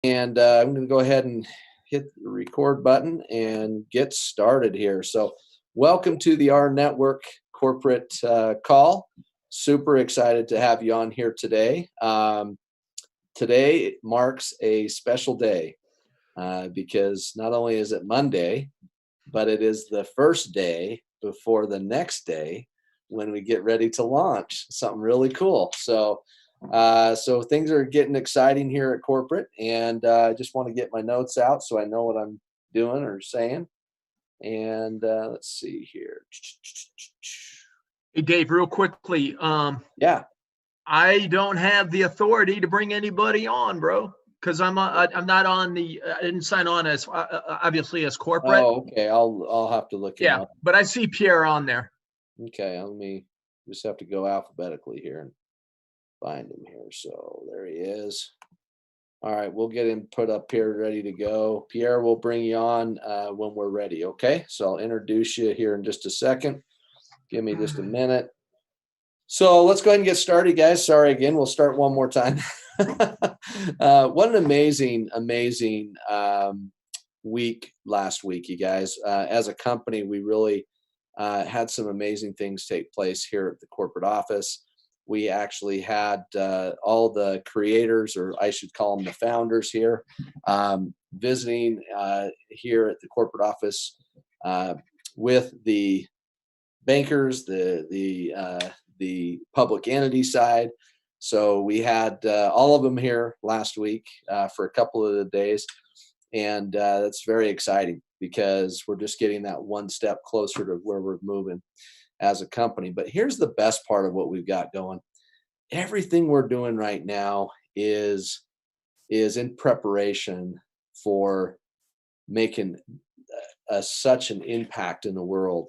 And I'm going to go ahead and hit the record button and get started here. So, welcome to the rNetwork corporate call. Super excited to have you on here today. Today marks a special day because not only is it Monday, but it is the first day before the next day when we get ready to launch something really cool. So things are getting exciting here at corporate, and I just want to get my notes out so I know what I'm doing or saying. And let's see here. Hey, Dave, real quickly, Yeah. I don't have the authority to bring anybody on, bro, because I'm not on the. I didn't sign on as obviously as corporate. Oh, okay. I'll have to look him Yeah, up. but I see Pierre on there. Okay. Let me just have to go alphabetically here and find him here. So there he is. All right, we'll get him put up here, ready to go. Pierre, we'll bring you on when we're ready, okay? So I'll introduce you here in just a second. Give me just a minute. So let's go ahead and get started, guys. Sorry again. We'll start one more time. What an amazing week last week, you guys. As a company, we really had some amazing things take place here at the corporate office. We actually had all the creators, or I should call them the founders here, visiting here at the corporate office with the bankers, the public entity side. So we had all of them here last week for a couple of the days, and that's very exciting because we're just getting that one step closer to where we're moving as a company. But here's the best part of what we've got going. Everything we're doing right now is in preparation for making such an impact in the world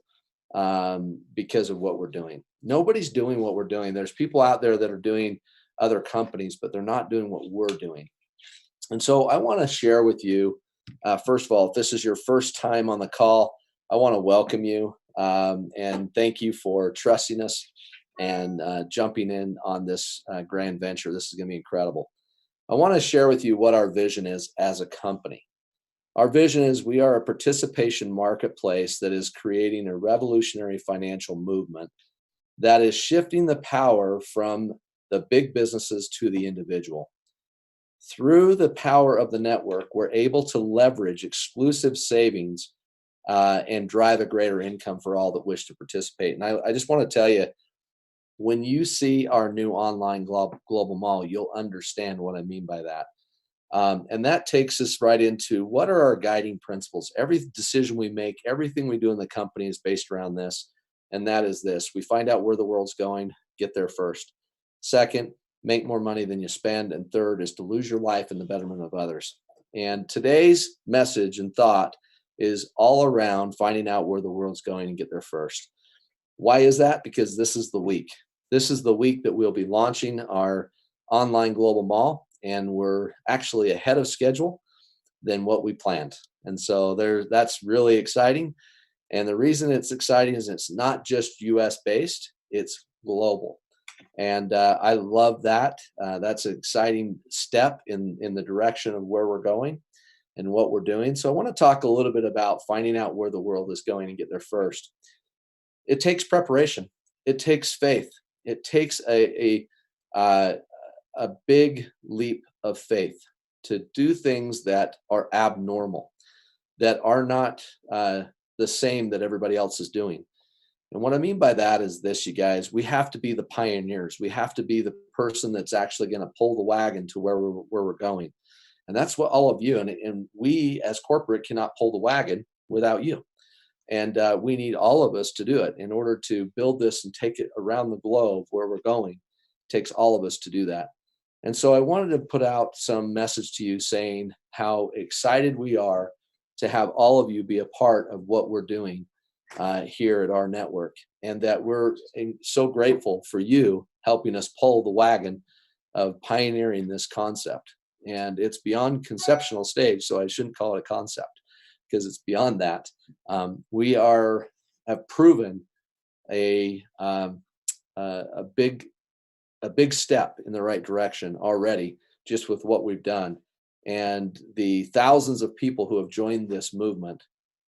because of what we're doing. Nobody's doing what we're doing. There's people out there that are doing other companies, but they're not doing what we're doing. And so I want to share with you, first of all, if this is your first time on the call, I want to welcome you and thank you for trusting us and jumping in on this grand venture. This is going to be incredible. I want to share with you what our vision is as a company. Our vision is we are a participation marketplace that is creating a revolutionary financial movement that is shifting the power from the big businesses to the individual. Through the power of the network, we're able to leverage exclusive savings and drive a greater income for all that wish to participate. And I just want to tell you, when you see our new online global mall, you'll understand what I mean by that. And that takes us right into what are our guiding principles. Every decision we make, everything we do in the company is based around this. And that is this: we find out where the world's going, get there first. Second, make more money than you spend. And third is to lose your life in the betterment of others. And today's message and thought is all around finding out where the world's going and get there first. Why is that? Because this is the week. This is the week that we'll be launching our online global mall, and we're actually ahead of schedule than what we planned. And so that's really exciting. And the reason it's exciting is it's not just US based, it's global. And I love that. That's an exciting step in the direction of where we're going and what we're doing. So I want to talk a little bit about finding out where the world is going and get there first. It takes preparation. It takes faith. It takes a big leap of faith to do things that are abnormal, that are not the same that everybody else is doing. And what I mean by that is this, you guys: we have to be the pioneers. We have to be the person that's actually going to pull the wagon to where we're going. And that's what all of you, and we as corporate cannot pull the wagon without you. And we need all of us to do it in order to build this and take it around the globe where we're going. It takes all of us to do that. And so I wanted to put out some message to you saying how excited we are to have all of you be a part of what we're doing here at rNetwork, and that we're so grateful for you helping us pull the wagon of pioneering this concept. And it's beyond conceptual stage, so I shouldn't call it a concept because it's beyond that. We have proven a big step in the right direction already, just with what we've done. and the thousands of people who have joined this movement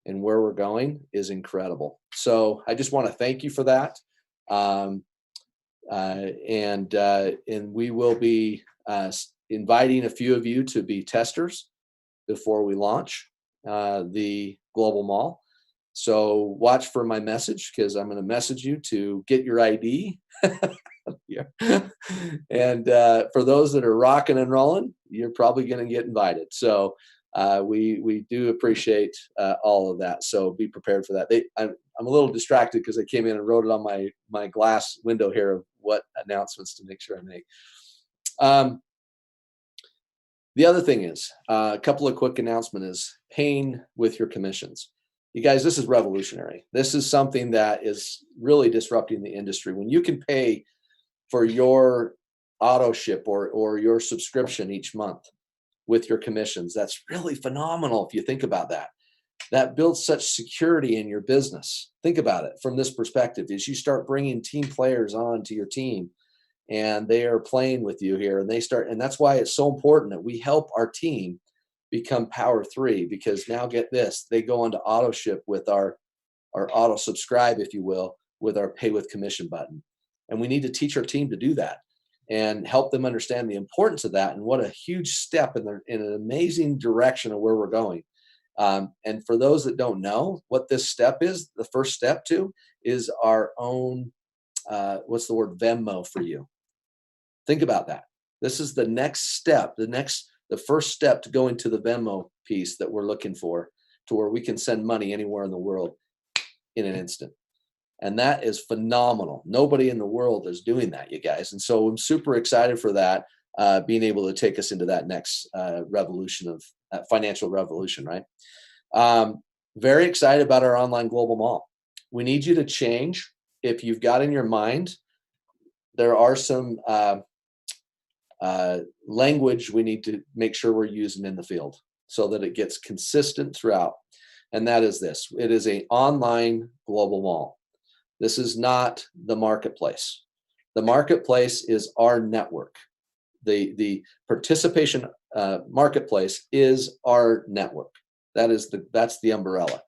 and where we're going is incredible. So I just want to thank you for that. And we will be inviting a few of you to be testers before we launch the global mall. So watch for my message, because I'm going to message you to get your ID. Yeah. And for those that are rocking and rolling, you're probably going to get invited. So we do appreciate all of that. So be prepared for that. I'm a little distracted because I came in and wrote it on my glass window here of what announcements to make sure I make. The other thing is a couple of quick announcements is paying with your commissions. You guys, this is revolutionary. This is something that is really disrupting the industry. When you can pay for your auto ship or your subscription each month with your commissions, that's really phenomenal if you think about that. That builds such security in your business. Think about it from this perspective. As you start bringing team players on to your team and they are playing with you here, and that's why it's so important that we help our team become power 3, because now get this, they go into auto ship with our auto subscribe, if you will, with our pay with commission button. And we need to teach our team to do that and help them understand the importance of that and what a huge step in an amazing direction of where we're going. And for those that don't know what this step is, the first step to is our own, what's the word, Venmo for you. Think about that. This is the next step, the first step to go into the Venmo piece that we're looking for, to where we can send money anywhere in the world in an instant. And that is phenomenal. Nobody in the world is doing that, you guys. And so I'm super excited for that, being able to take us into that next revolution of financial revolution, right? Very excited about our online global mall. We need you to change. If you've got in your mind, there are some language we need to make sure we're using in the field so that it gets consistent throughout. And that is this. It is an online global mall. This is not the marketplace. The marketplace is our network. The participation marketplace is our network. That's the umbrella.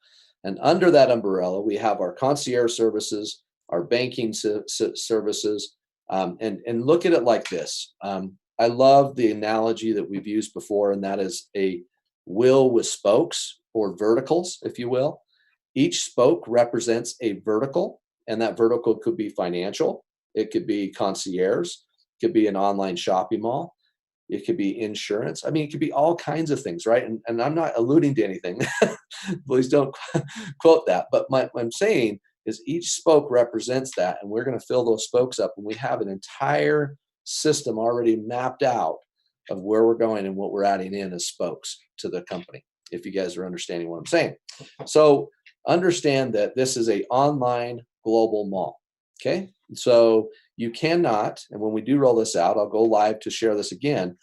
And under that umbrella, we have our concierge services, our banking services, and look at it like this. I love the analogy that we've used before, and that is a wheel with spokes, or verticals, if you will. Each spoke represents a vertical, and that vertical could be financial, it could be concierge, it could be an online shopping mall, it could be insurance. I mean, it could be all kinds of things, right? And I'm not alluding to anything. Please don't quote that. But what I'm saying is each spoke represents that, and we're going to fill those spokes up, and we have an entire system already mapped out of where we're going and what we're adding in as spokes to the company, if you guys are understanding what I'm saying. So understand that this is an online global mall, okay? So you cannot, and when we do roll this out, I'll go live to share this again,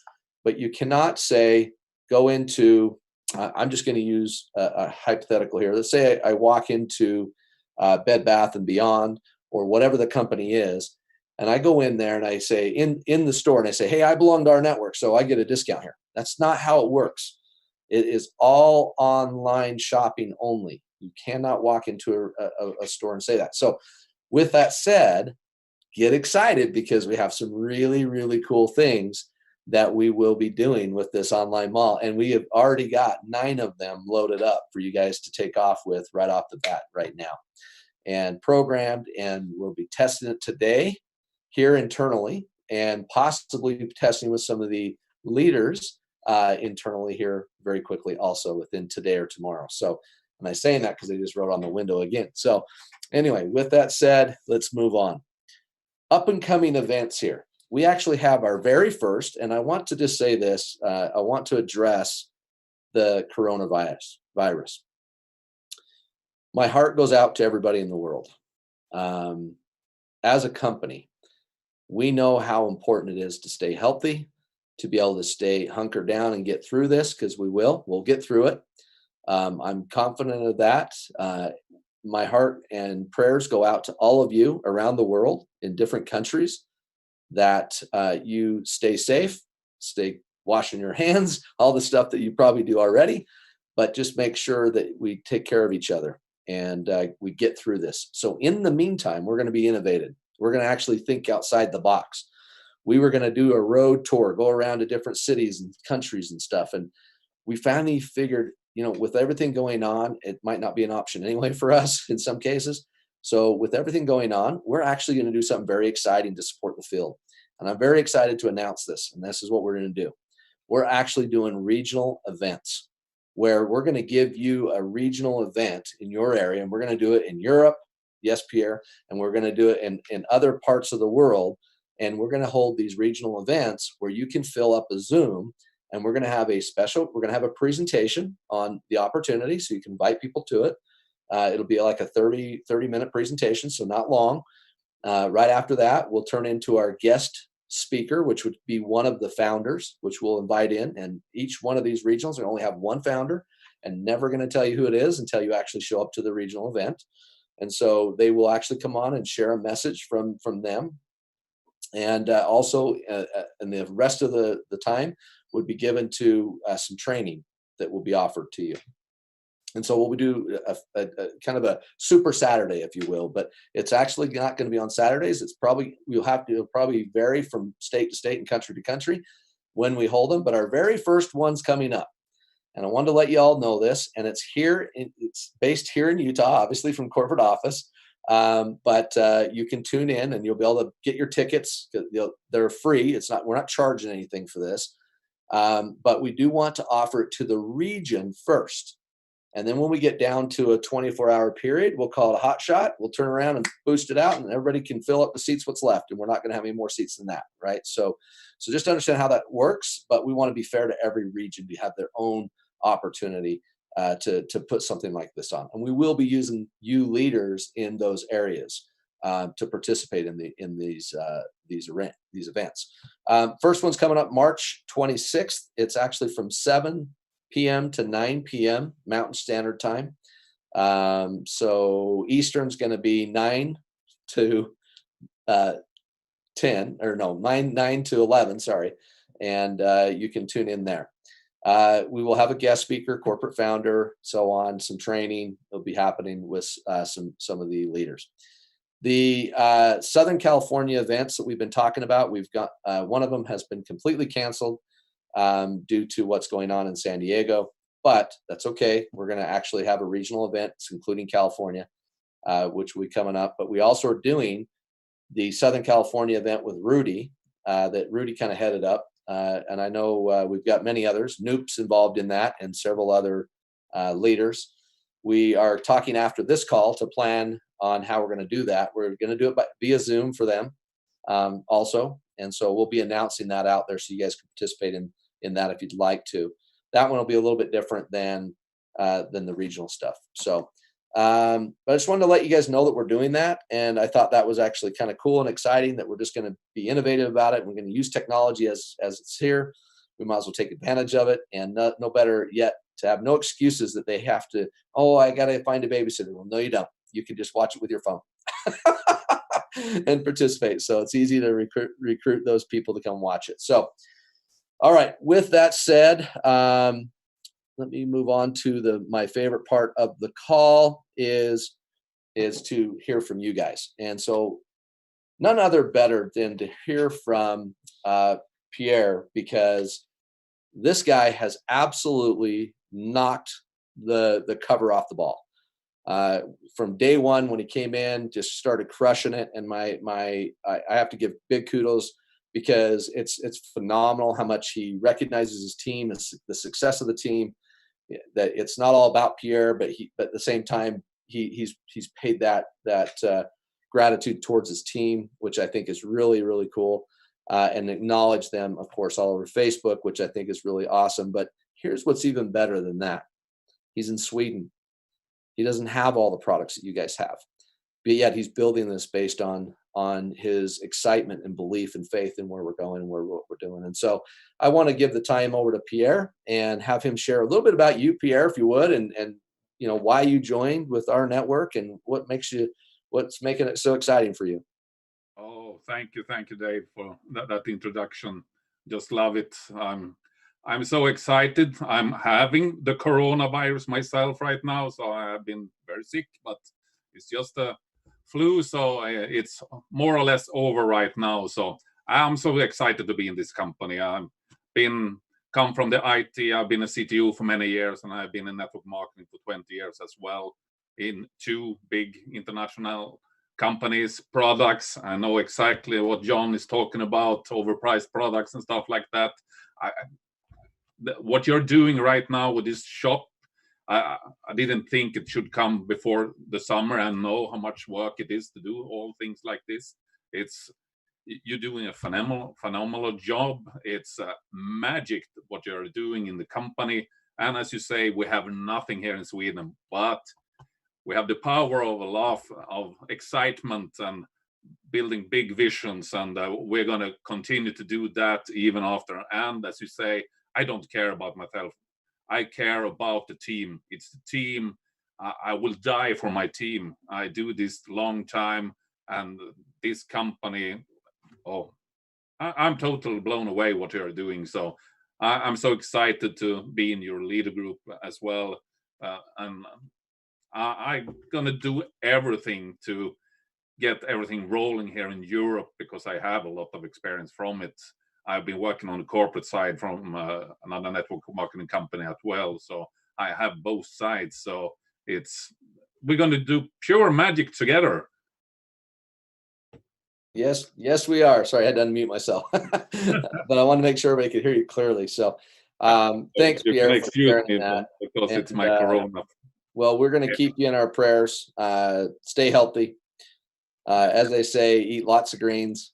but you cannot say, go into, I'm just going to use a hypothetical here. Let's say I walk into Bed Bath & Beyond, or whatever the company is, and I go in there and I say, in the store, and I say, hey, I belong to our network, so I get a discount here. That's not how it works. It is all online shopping only. You cannot walk into a store and say that. So with that said, get excited, because we have some really, really cool things that we will be doing with this online mall. And we have already got 9 of them loaded up for you guys to take off with right off the bat right now, and programmed, and we'll be testing it today here internally, and possibly testing with some of the leaders internally here very quickly also within today or tomorrow. So am I saying that because I just wrote on the window again? So anyway, with that said, let's move on. Up and coming events here. We actually have our very first, and I want to just say this, I want to address the coronavirus. My heart goes out to everybody in the world. As a company, we know how important it is to stay healthy, to be able to stay hunkered down and get through this, because we'll get through it. I'm confident of that. My heart and prayers go out to all of you around the world in different countries, that you stay safe, stay washing your hands, all the stuff that you probably do already, but just make sure that we take care of each other and we get through this. So in the meantime, we're going to be innovative. We're going to actually think outside the box. We were going to do a road tour, go around to different cities and countries and stuff. And we finally figured, with everything going on, it might not be an option anyway for us in some cases. So with everything going on, we're actually going to do something very exciting to support the field. And I'm very excited to announce this. And this is what we're going to do. We're actually doing regional events where we're going to give you a regional event in your area. And we're going to do it in Europe. Yes, Pierre. And we're going to do it in other parts of the world. And we're going to hold these regional events where you can fill up a Zoom, and we're going to have we're going to have a presentation on the opportunity so you can invite people to it. It'll be like a 30-minute presentation, so not long. Right after that, we'll turn into our guest speaker, which would be one of the founders, which we'll invite in. And each one of these regionals, we only have one founder and never going to tell you who it is until you actually show up to the regional event. And so they will actually come on and share a message from them. And also, and the rest of the time would be given to some training that will be offered to you. And so what we do a kind of a super Saturday, if you will, but it's actually not going to be on Saturdays. It'll probably vary from state to state and country to country when we hold them. But our very first one's coming up. And I wanted to let you all know this. And it's based here in Utah, obviously from corporate office. But you can tune in and you'll be able to get your tickets. They're free. We're not charging anything for this. But we do want to offer it to the region first. And then when we get down to a 24-hour period, we'll call it a hot shot. We'll turn around and boost it out, and everybody can fill up the seats what's left. And we're not going to have any more seats than that, right? So just understand how that works. But we want to be fair to every region to have their own opportunity to put something like this on. And we will be using you leaders in those areas to participate in these events. First one's coming up March 26th. It's actually from 7 p.m. to 9 p.m. Mountain Standard Time. So Eastern's going to be 9 to 10, or no, 9 to 11, sorry. And you can tune in there. We will have a guest speaker, corporate founder, so on, some training will be happening with some of the leaders. The Southern California events that we've been talking about, we've got one of them has been completely canceled due to what's going on in San Diego, but that's okay. We're going to actually have a regional event, including California, which will be coming up. But we also are doing the Southern California event with Rudy, that Rudy kind of headed up. And I know we've got many others, Noop's involved in that, and several other leaders. We are talking after this call to plan on how we're going to do that. We're going to do it via Zoom for them also. And so we'll be announcing that out there so you guys can participate in that if you'd like to. That one will be a little bit different than the regional stuff. So, but I just wanted to let you guys know that we're doing that. And I thought that was actually kind of cool and exciting that we're just going to be innovative about it. We're going to use technology as it's here. We might as well take advantage of it. And no better yet to have no excuses that they have to, I got to find a babysitter. Well, no, you don't. You can just watch it with your phone and participate. So it's easy to recruit those people to come watch it. So, all right. With that said, let me move on to my favorite part of the call is to hear from you guys. And so none other better than to hear from Pierre, because this guy has absolutely knocked the cover off the ball. From day one when he came in, just started crushing it. And I have to give big kudos, because it's phenomenal how much he recognizes his team, the success of the team. That it's not all about Pierre, but at the same time he's paid that gratitude towards his team, which I think is really, really cool, and acknowledge them, of course, all over Facebook, which I think is really awesome. But here's what's even better than that: he's in Sweden. He doesn't have all the products that you guys have, but yet he's building this based on his excitement and belief and faith in where we're going and what we're doing. And so I want to give the time over to Pierre and have him share a little bit about you, Pierre, if you would, and why you joined with rNetwork and what's making it so exciting for you. Oh, thank you, Dave, for that introduction. Just love it. I'm I'm so excited. I'm having the coronavirus myself right now, so I have been very sick, but it's just a flu, so it's more or less over right now. So I'm so excited to be in this company. I've come from the IT. I've been a CTO for many years, and I've been in network marketing for 20 years as well in 2 big international companies, products. I know exactly what John is talking about, overpriced products and stuff like that. What you're doing right now with this shop, I didn't think it should come before the summer, and know how much work it is to do all things like this. You're doing a phenomenal job. It's magic what you're doing in the company. And as you say, we have nothing here in Sweden, but we have the power of a lot of excitement and building big visions, and we're going to continue to do that even after. And as you say, I don't care about myself. I care about the team. It's the team. I will die for my team. I do this long time, and this company, I'm totally blown away what you're doing. So I'm so excited to be in your leader group as well. And I'm going to do everything to get everything rolling here in Europe, because I have a lot of experience from it. I've been working on the corporate side from another network marketing company as well. So I have both sides. So we're going to do pure magic together. Yes, we are. Sorry, I had to unmute myself, but I want to make sure everybody could hear you clearly. So thanks, You Pierre, can for excuse sharing me that. because And, it's my corona. Well, we're going to keep you in our prayers. Stay healthy. As they say, eat lots of greens,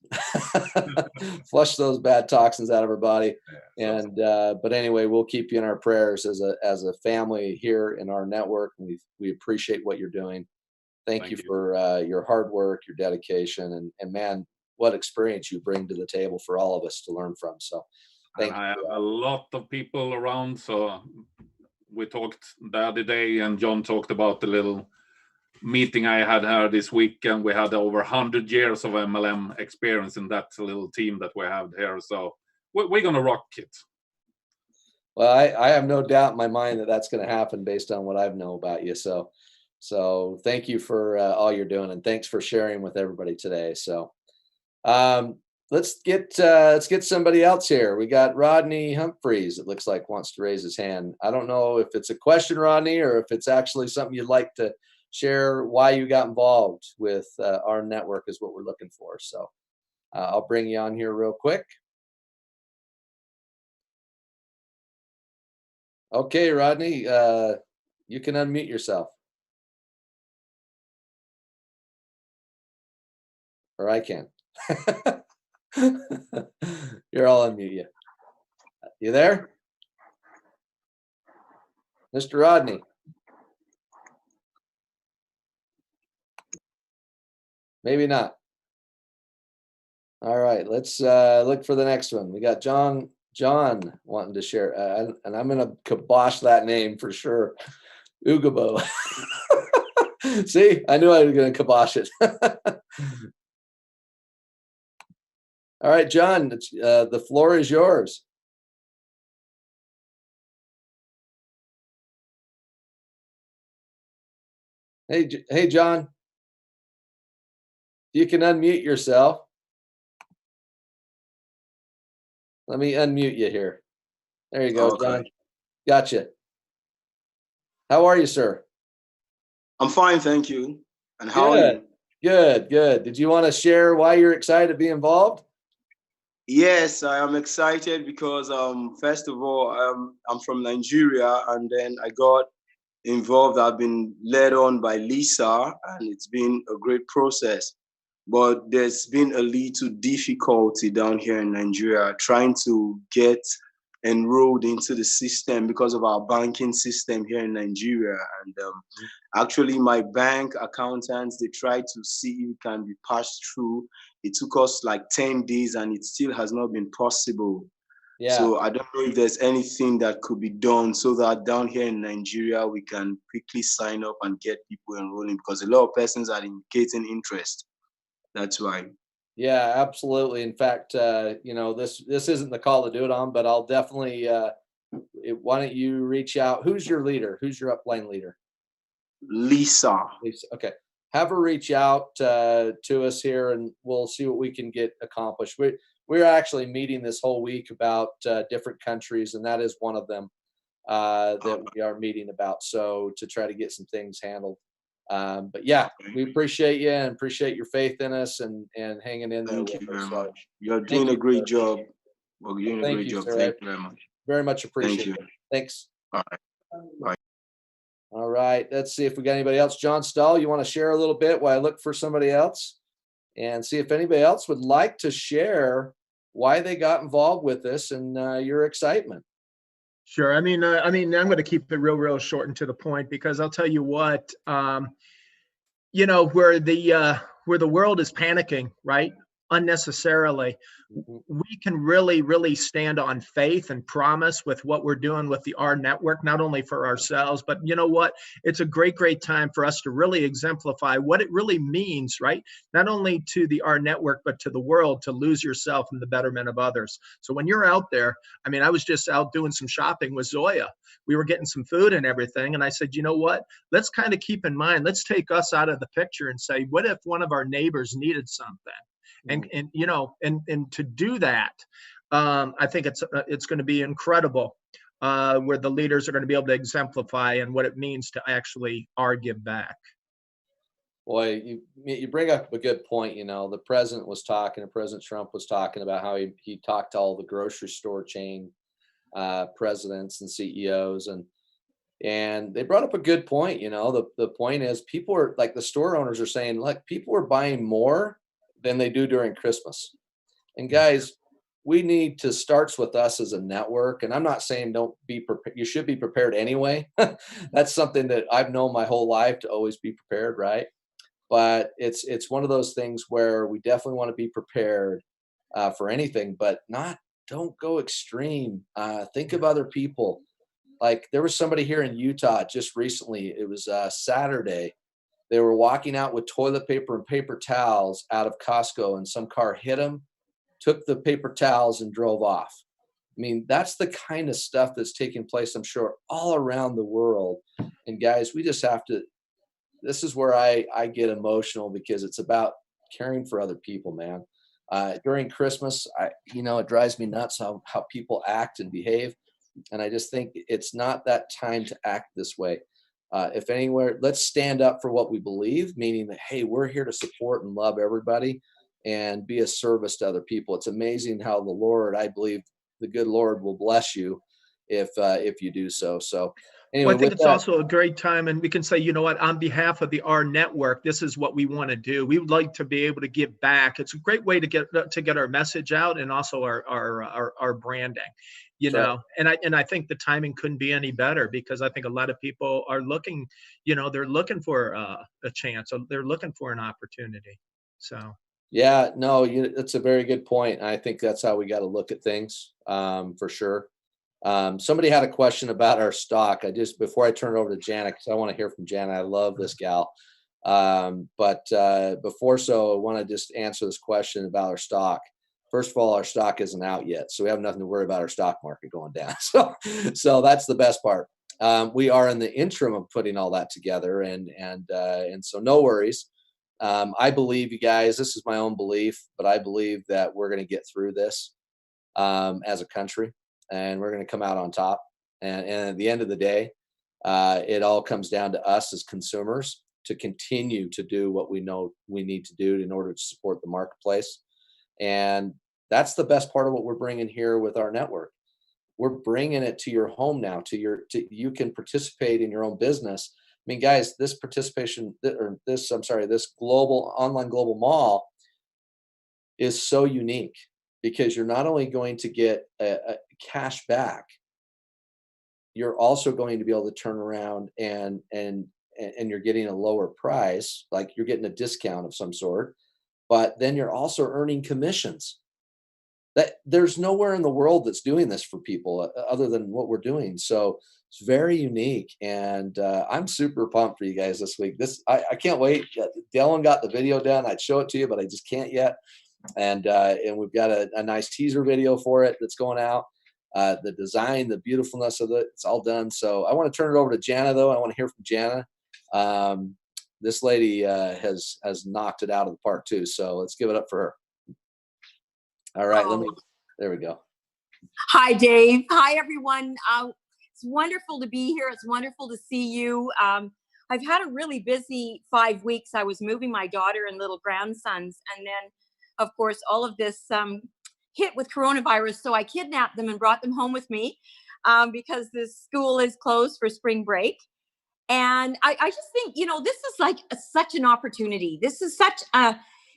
flush those bad toxins out of our body. And but anyway, we'll keep you in our prayers as a family here in our network. And we appreciate what you're doing. Thank you for your hard work, your dedication, and man, what experience you bring to the table for all of us to learn from. So thank you. I have a lot of people around. So we talked the other day, and John talked about the little meeting I had here this week, and we had over 100 years of MLM experience in that little team that we have here. So we're going to rock it. Well, I have no doubt in my mind that that's going to happen based on what I know about you. So thank you for all you're doing, and thanks for sharing with everybody today. So let's get somebody else here. We got Rodney Humphreys. It looks like wants to raise his hand. I don't know if it's a question, Rodney, or if it's actually something you'd like to share why you got involved with our network is what we're looking for. So I'll bring you on here real quick. Okay, Rodney, you can unmute yourself. Or I can. Here, I'll unmute you. You there? Mr. Rodney. Maybe not. All right, let's look for the next one. We got John wanting to share, and I'm going to kibosh that name for sure. Ugabo. See, I knew I was going to kibosh it. All right, John, the floor is yours. Hey, John. You can unmute yourself. Let me unmute you here. There you go, okay. John. Gotcha. How are you, sir? I'm fine, thank you. And how are you? Good. Did you want to share why you're excited to be involved? Yes, I am excited because first of all, I'm from Nigeria, and then I got involved. I've been led on by Lisa, and it's been a great process. But there's been a little difficulty down here in Nigeria trying to get enrolled into the system because of our banking system here in Nigeria. And actually, my bank accountants, they tried to see if it can be passed through. It took us like 10 days, and it still has not been possible. Yeah. So I don't know if there's anything that could be done so that down here in Nigeria, we can quickly sign up and get people enrolling, because a lot of persons are indicating interest. That's why. Yeah, absolutely. In fact, this isn't the call to do it on, but I'll definitely why don't you reach out? Who's your leader? Who's your upline leader? Lisa. Lisa. Okay. Have her reach out to us here, and we'll see what we can get accomplished. We're actually meeting this whole week about different countries, and that is one of them that we are meeting about. So to try to get some things handled. But yeah, we appreciate you and appreciate your faith in us and hanging in there. Thank you very much. You're doing a great job. Well, you're doing a great job. Thank you very much. Very much appreciate it. Thanks. All right. Bye. All right. Let's see if we got anybody else. John Stahl, you want to share a little bit while I look for somebody else and see if anybody else would like to share why they got involved with this and your excitement. Sure. I mean, I'm going to keep it real short and to the point, because I'll tell you what, you know, where the world is panicking, right, unnecessarily, we can really stand on faith and promise with what we're doing with the rNetwork, not only for ourselves, but you know what, it's a great time for us to really exemplify what it really means, right, not only to the rNetwork but to the world, to lose yourself in the betterment of others. So when you're out there, I mean, I was just out doing some shopping with Zoya. We were getting some food and everything, and I said, you know what, let's kind of keep in mind, let's take us out of the picture and say, what if one of our neighbors needed something? And you know, and to do that, I think it's going to be incredible, where the leaders are going to be able to exemplify and what it means to actually give back. Boy, you bring up a good point. You know, the president was talking, President Trump was talking about how he talked to all the grocery store chain presidents and CEOs, and they brought up a good point. You know, the point is, people are like, the store owners are saying, look, people are buying more than they do during Christmas. And guys, we need to starts with us as a network. And I'm not saying don't be prepared. You should be prepared anyway. That's something that I've known my whole life, to always be prepared, right? But it's one of those things where we definitely want to be prepared for anything, but don't go extreme. Think of other people. Like, there was somebody here in Utah just recently. It was Saturday. They were walking out with toilet paper and paper towels out of Costco, and some car hit them, took the paper towels, and drove off. I mean, that's the kind of stuff that's taking place, I'm sure, all around the world. And guys, we just have to, this is where I get emotional, because it's about caring for other people, man. During Christmas, it drives me nuts how people act and behave. And I just think it's not that time to act this way. If anywhere, let's stand up for what we believe, meaning that, hey, we're here to support and love everybody and be a service to other people. It's amazing how the Lord, I believe the good Lord will bless you if you do so. So anyway, well, I think it's also a great time, and we can say, you know what, on behalf of the rNetwork, this is what we want to do. We would like to be able to give back. It's a great way to get our message out, and also our branding. You know, and I think the timing couldn't be any better, because I think a lot of people are looking, you know, they're looking for a chance. They're looking for an opportunity. So. Yeah, no, that's a very good point. I think that's how we got to look at things, for sure. Somebody had a question about our stock. Before I turn it over to Janet, because I want to hear from Janet. I love this gal. But before I want to just answer this question about our stock. First of all, our stock isn't out yet, so we have nothing to worry about our stock market going down. So that's the best part. We are in the interim of putting all that together, and so no worries. I believe, you guys, this is my own belief, but I believe that we're going to get through this as a country, and we're going to come out on top. And at the end of the day, it all comes down to us as consumers to continue to do what we know we need to do in order to support the marketplace. And that's the best part of what we're bringing here with our network. We're bringing it to your home now, you can participate in your own business. I mean, guys, this global online global mall is so unique, because you're not only going to get a cash back, you're also going to be able to turn around and you're getting a lower price, like you're getting a discount of some sort, but then you're also earning commissions. That there's nowhere in the world that's doing this for people other than what we're doing. So it's very unique, and I'm super pumped for you guys this week. I can't wait. Dylan got the video done. I'd show it to you, but I just can't yet. And we've got a nice teaser video for it that's going out. the design, the beautifulness of it, it's all done. So I want to turn it over to Jana, though. I want to hear from Jana. This lady has knocked it out of the park too. So let's give it up for her. All right, there we go. Hi, Dave. Hi, everyone. It's wonderful to be here. It's wonderful to see you. I've had a really busy 5 weeks. I was moving my daughter and little grandsons. And then, of course, all of this hit with coronavirus. So I kidnapped them and brought them home with me because the school is closed for spring break. And I just think, this is like such an opportunity. This is such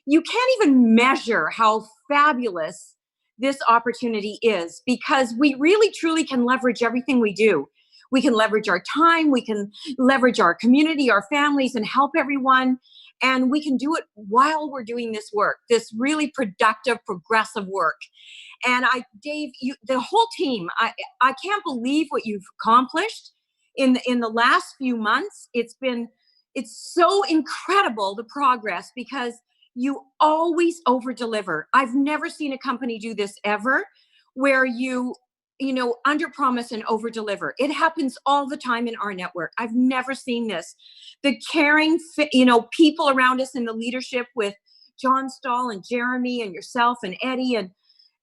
you can't even measure how fabulous this opportunity is, because we really truly can leverage everything we do. We can leverage our time, we can leverage our community, our families, and help everyone. And we can do it while we're doing this work, this really productive, progressive work. And Dave, the whole team, I can't believe what you've accomplished in the last few months. It's so incredible, the progress, because you always over deliver. I've never seen a company do this ever, where you under promise and over deliver. It happens all the time in our network. I've never seen this. The caring, people around us in the leadership with John Stahl and Jeremy and yourself and Eddie. And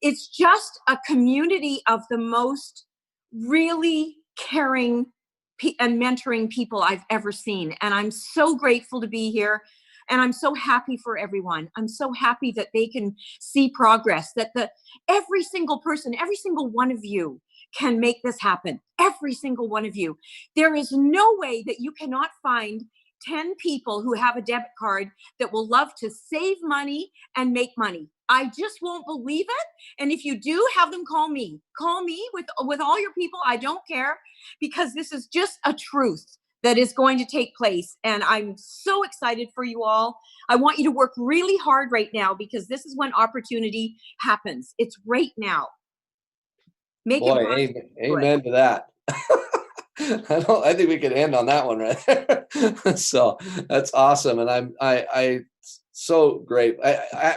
it's just a community of the most really caring and mentoring people I've ever seen. And I'm so grateful to be here. And I'm so happy for everyone. I'm so happy that they can see progress, that every single person, every single one of you can make this happen. Every single one of you. There is no way that you cannot find 10 people who have a debit card that will love to save money and make money. I just won't believe it. And if you do, have them call me. Call me with all your people. I don't care, because this is just a truth that is going to take place. And I'm so excited for you all. I want you to work really hard right now, because this is when opportunity happens. It's right now. Amen to that. I think we could end on that one right there. So that's awesome. And I so great.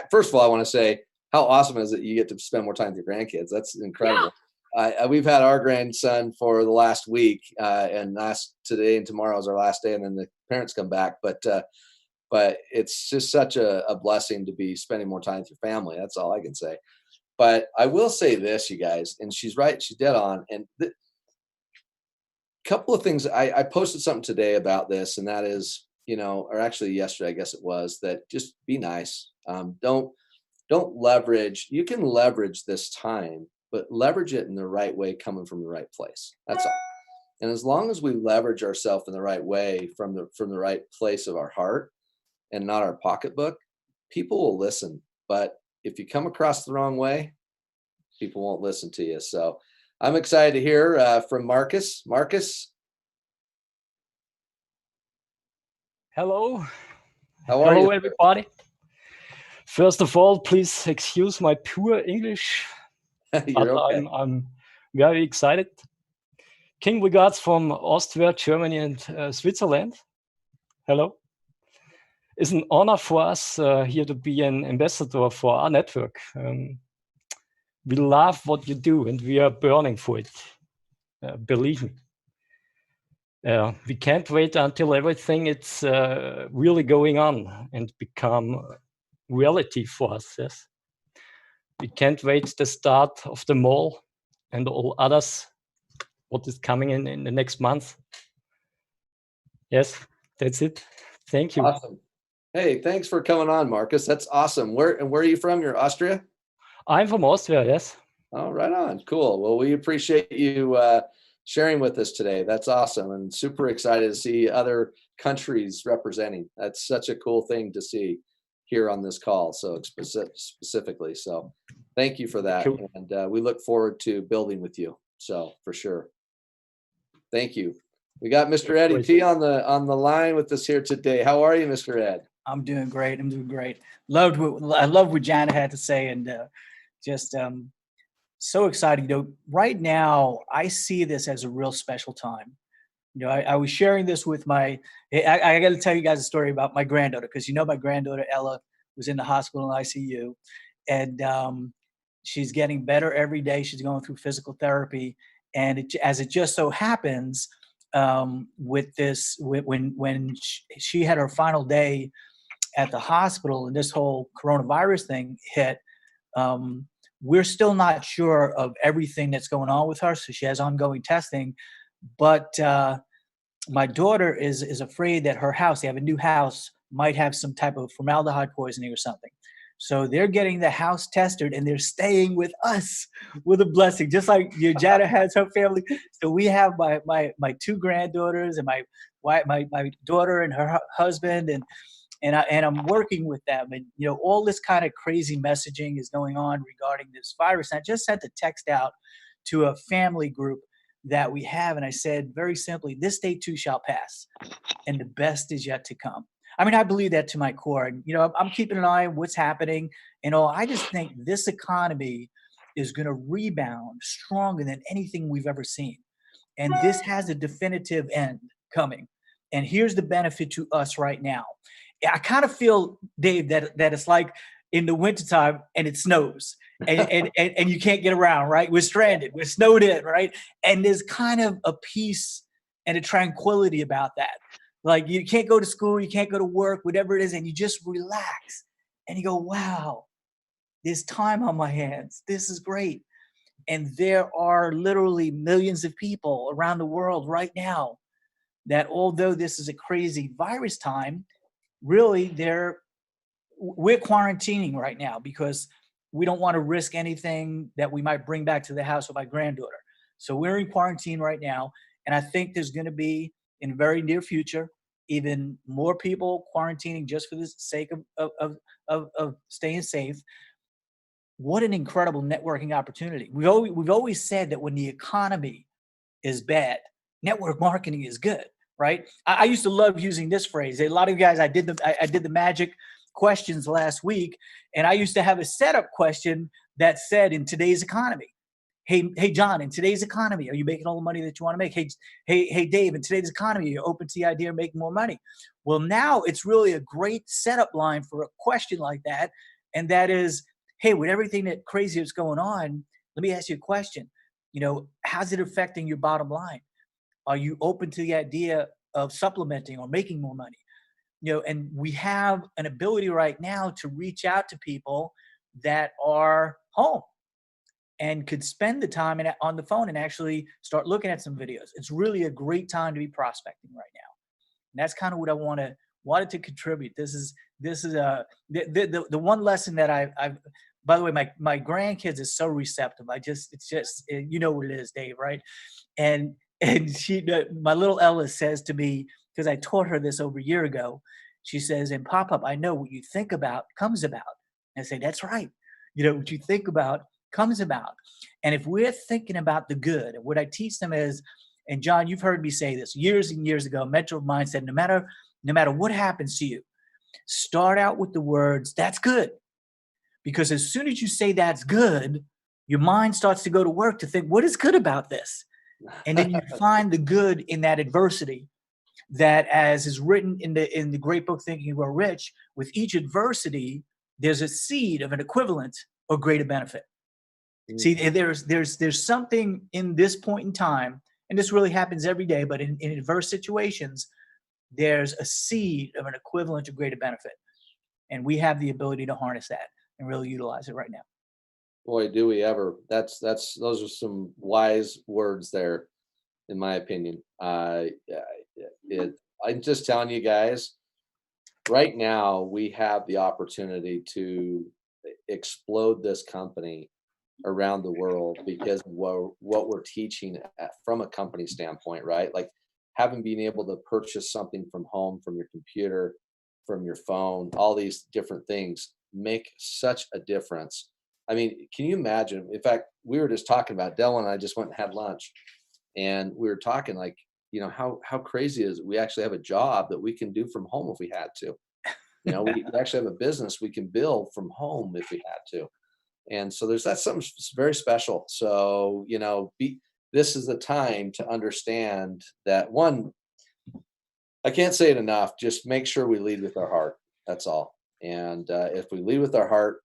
First of all, I want to say, how awesome is it you get to spend more time with your grandkids? That's incredible. Yeah. We've had our grandson for the last week, and today and tomorrow is our last day, and then the parents come back. But it's just such a blessing to be spending more time with your family. That's all I can say. But I will say this, you guys, and she's right, she's dead on. And couple of things, I posted something today about this, and that is, or actually yesterday, I guess it was, that just be nice. Don't leverage. You can leverage this time, but leverage it in the right way, coming from the right place. That's all. And as long as we leverage ourselves in the right way, from the right place of our heart and not our pocketbook, people will listen. But if you come across the wrong way, people won't listen to you. So I'm excited to hear from Marcus. Marcus. Hello. How are you? Hello, everybody. First of all, please excuse my poor English. You're okay. I'm very excited. King regards from Austria, Germany, and Switzerland. Hello. It's an honor for us here to be an ambassador for rNetwork. We love what you do, and we are burning for it. Believe me. We can't wait until everything it's really going on and become reality for us. Yes, we can't wait the start of the mall and all others. What is coming in the next month? Yes, that's it. Thank you. Awesome. Hey, thanks for coming on, Marcus. That's awesome. Where are you from? You're Austria? I'm from Austria. Yes. Oh, right on. Cool. Well, we appreciate you sharing with us today. That's awesome, and super excited to see other countries representing. That's such a cool thing to see here on this call. So specifically, so thank you for that. Cool. And we look forward to building with you. So for sure. Thank you. We got Mr. Eddie T on the line with us here today. How are you, Mr. Ed? I'm doing great. I love what Jana had to say, and just so excited. Right now I see this as a real special time. I was sharing this with I got to tell you guys a story about my granddaughter, because my granddaughter Ella was in the hospital in ICU, and She's getting better every day. She's going through physical therapy. And as it just so happens, with this, when she had her final day at the hospital and this whole coronavirus thing hit, we're still not sure of everything that's going on with her. So she has ongoing testing. But my daughter is afraid that her house, they have a new house, might have some type of formaldehyde poisoning or something. So they're getting the house tested and they're staying with us with a blessing, just like Jana has her family. So we have my two granddaughters and my daughter and her husband, and I'm working with them. And, you know, all this kind of crazy messaging is going on regarding this virus. And I just sent a text out to a family group that we have. And I said, very simply, this day too shall pass and the best is yet to come. I mean, I believe that to my core. And, you know, I'm keeping an eye on what's happening and all. I just think this economy is going to rebound stronger than anything we've ever seen. And this has a definitive end coming. And here's the benefit to us right now. I kind of feel, Dave, that it's like in the wintertime and it snows and you can't get around, right? We're stranded, we're snowed in, right? And there's kind of a peace and a tranquility about that. Like you can't go to school, you can't go to work, whatever it is, and you just relax and you go, wow, there's time on my hands. This is great. And there are literally millions of people around the world right now that, although this is a crazy virus time, really we're quarantining right now because we don't want to risk anything that we might bring back to the house with my granddaughter. So we're in quarantine right now. And I think there's going to be, in the very near future, even more people quarantining just for the sake of staying safe. What an incredible networking opportunity. We've always said that when the economy is bad, network marketing is good, right? I used to love using this phrase. A lot of guys, I did the magic questions last week, and I used to have a setup question that said, in today's economy, Hey, John, in today's economy, are you making all the money that you want to make? Hey, Dave, in today's economy, you're open to the idea of making more money. Well, now it's really a great setup line for a question like that. And that is, hey, with everything that crazy is going on, let me ask you a question. You know, how's it affecting your bottom line? Are you open to the idea of supplementing or making more money? You know, and we have an ability right now to reach out to people that are home and could spend the time on the phone and actually start looking at some videos. It's really a great time to be prospecting right now. And that's kind of what I wanted to contribute. This is the one lesson that I've, by the way, my grandkids is so receptive. It's just, you know what it is, Dave, right? And my little Ella says to me, because I taught her this over a year ago, she says, and Pop-Up, I know what you think about comes about. And I say, that's right. You know, what you think about comes about. And if we're thinking about the good, and what I teach them is, and John, you've heard me say this years and years ago, mental mindset, no matter what happens to you, start out with the words, that's good. Because as soon as you say that's good, your mind starts to go to work to think, what is good about this? And then you find the good in that adversity, that, as is written in the great book, Think and Grow Rich, with each adversity, there's a seed of an equivalent or greater benefit. See, there's something in this point in time, and this really happens every day, but in adverse situations, there's a seed of an equivalent or greater benefit. And we have the ability to harness that and really utilize it right now. Boy, do we ever. Those are some wise words there, in my opinion. I'm just telling you guys, right now, we have the opportunity to explode this company around the world because of what we're teaching from a company standpoint, right? Like being able to purchase something from home, from your computer, from your phone, all these different things make such a difference. I mean, can you imagine? In fact, we were just talking about, Dylan and I just went and had lunch, and we were talking like, you know, how crazy is it? We actually have a job that we can do from home if we had to. You know, we actually have a business we can build from home if we had to. And so that's something very special. So, you know, this is the time to understand that, one, I can't say it enough, just make sure we lead with our heart. That's all. And if we lead with our heart,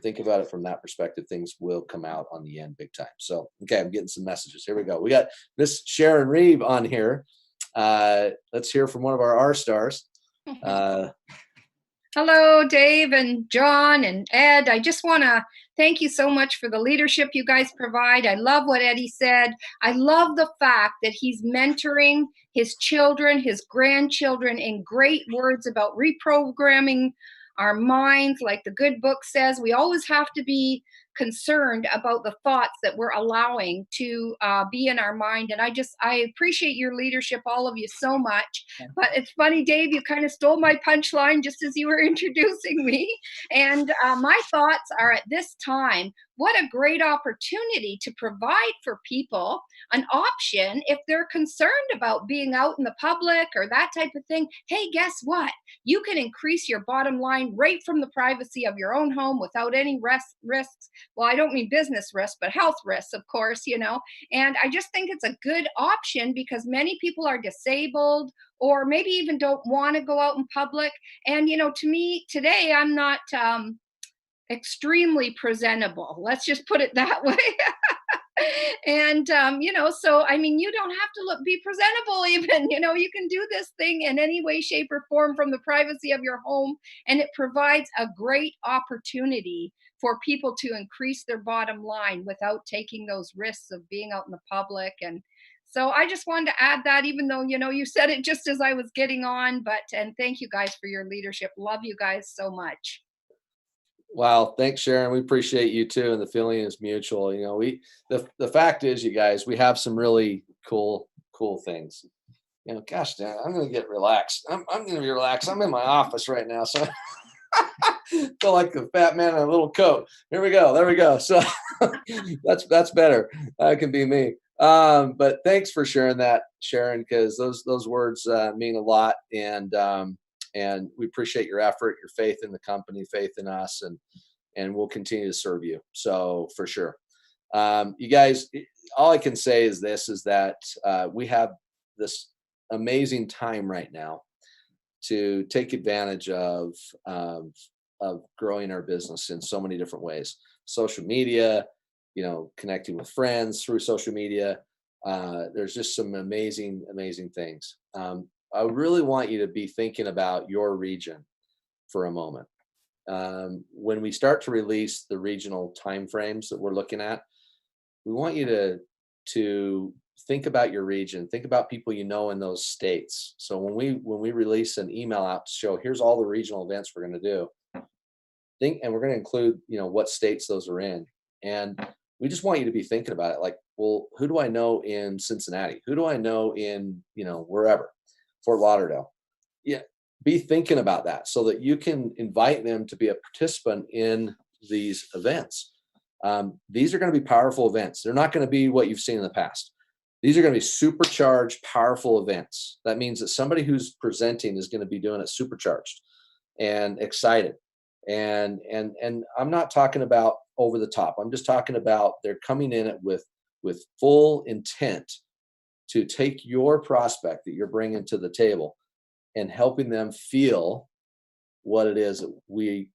think about it from that perspective, things will come out on the end big time. So, okay, I'm getting some messages. Here we go. We got Miss Sharon Reeve on here. Let's hear from one of our R-stars. Hello, Dave and John and Ed. I just want to thank you so much for the leadership you guys provide. I love what Eddie said. I love the fact that he's mentoring his children, his grandchildren in great words about reprogramming our minds. Like the good book says, we always have to be concerned about the thoughts that we're allowing to be in our mind. And I appreciate your leadership, all of you, so much. But it's funny, Dave, you kind of stole my punchline just as you were introducing me. And my thoughts are, at this time, what a great opportunity to provide for people an option if they're concerned about being out in the public or that type of thing. Hey, guess what? You can increase your bottom line right from the privacy of your own home without any risks. Well, I don't mean business risks, but health risks, of course, you know. And I just think it's a good option because many people are disabled or maybe even don't want to go out in public. And, you know, to me today, I'm not extremely presentable. Let's just put it that way. And, you know, so, I mean, you don't have to be presentable even, you know, you can do this thing in any way, shape, or form from the privacy of your home. And it provides a great opportunity for people to increase their bottom line without taking those risks of being out in the public. And so I just wanted to add that, even though, you know, you said it just as I was getting on, and thank you guys for your leadership. Love you guys so much. Wow, thanks, Sharon. We appreciate you too, and the feeling is mutual. You know, the fact is, you guys, we have some really cool things. You know, gosh, damn, I'm gonna get relaxed. I'm gonna be relaxed. I'm in my office right now, so feel like the fat man in a little coat. Here we go. There we go. So that's better. That can be me. But thanks for sharing that, Sharon, because those words mean a lot, and we appreciate your effort, your faith in the company, faith in us, and we'll continue to serve you. So for sure. You guys, all I can say is this, is that we have this amazing time right now to take advantage of growing our business in so many different ways. Social media, you know, connecting with friends through social media. There's just some amazing things. I really want you to be thinking about your region for a moment. When we start to release the regional timeframes that we're looking at, we want you to think about your region, think about people you know in those states. So when we release an email out to show here's all the regional events we're going to do, and we're going to include, you know, what states those are in, and we just want you to be thinking about it. Like, well, who do I know in Cincinnati? Who do I know in, you know, wherever? Fort Lauderdale. Yeah, be thinking about that so that you can invite them to be a participant in these events. These are going to be powerful events. They're not going to be what you've seen in the past. These are going to be supercharged, powerful events. That means that somebody who's presenting is going to be doing it supercharged and excited. And I'm not talking about over the top. I'm just talking about they're coming in it with full intent to take your prospect that you're bringing to the table and helping them feel what it is that we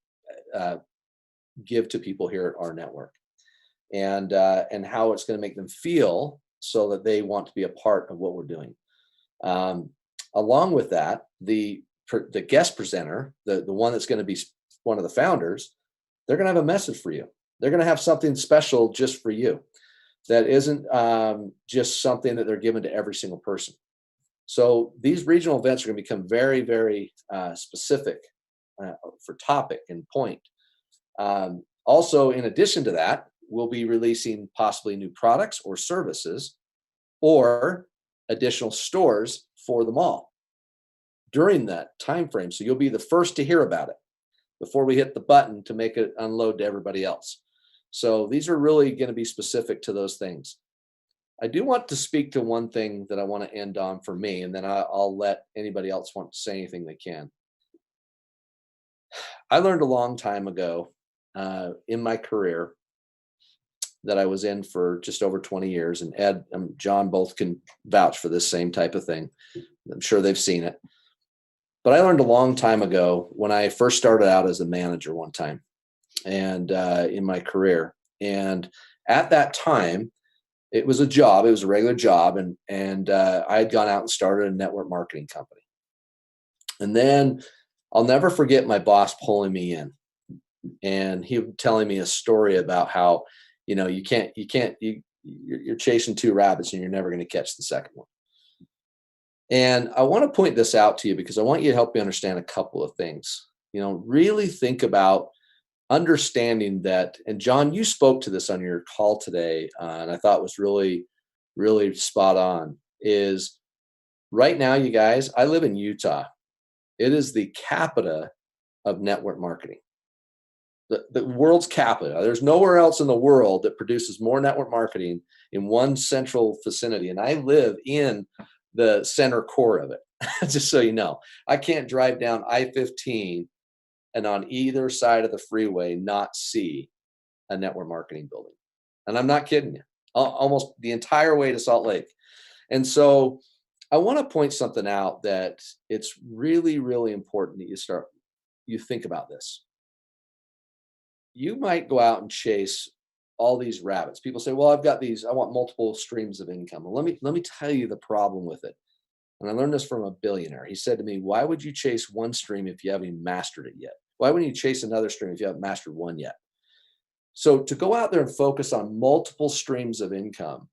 give to people here at our network, and how it's going to make them feel so that they want to be a part of what we're doing. Along with that, the guest presenter, the one that's going to be one of the founders, they're going to have a message for you. They're going to have something special just for you. That isn't just something that they're given to every single person. So these regional events are going to become very, very specific for topic and point. Also, in addition to that, we'll be releasing possibly new products or services or additional stores for the mall during that time frame. So you'll be the first to hear about it before we hit the button to make it unload to everybody else. So these are really going to be specific to those things. I do want to speak to one thing that I want to end on for me, and then I'll let anybody else want to say anything they can. I learned a long time ago in my career that I was in for just over 20 years, and Ed and John both can vouch for this same type of thing. I'm sure they've seen it. But I learned a long time ago when I first started out as a manager one time. and in my career. And at that time, it was a job. It was a regular job, and I had gone out and started a network marketing company. And then I'll never forget my boss pulling me in, and he telling me a story about how, you're chasing two rabbits and you're never going to catch the second one. And I want to point this out to you because I want you to help me understand a couple of things. Really think about understanding that, and John, you spoke to this on your call today, and I thought was really, really spot on, is right now, you guys, I live in Utah. It is the capita of network marketing. The world's capita. There's nowhere else in the world that produces more network marketing in one central vicinity. And I live in the center core of it, just so you know. I can't drive down I-15 and on either side of the freeway not see a network marketing building. And I'm not kidding you. Almost the entire way to Salt Lake. And so I want to point something out that it's really, really important that you think about this. You might go out and chase all these rabbits. People say, well, I've got these, I want multiple streams of income. Well, let me tell you the problem with it. And I learned this from a billionaire. He said to me, why would you chase one stream if you haven't mastered it yet? Why wouldn't you chase another stream if you haven't mastered one yet? So to go out there and focus on multiple streams of income,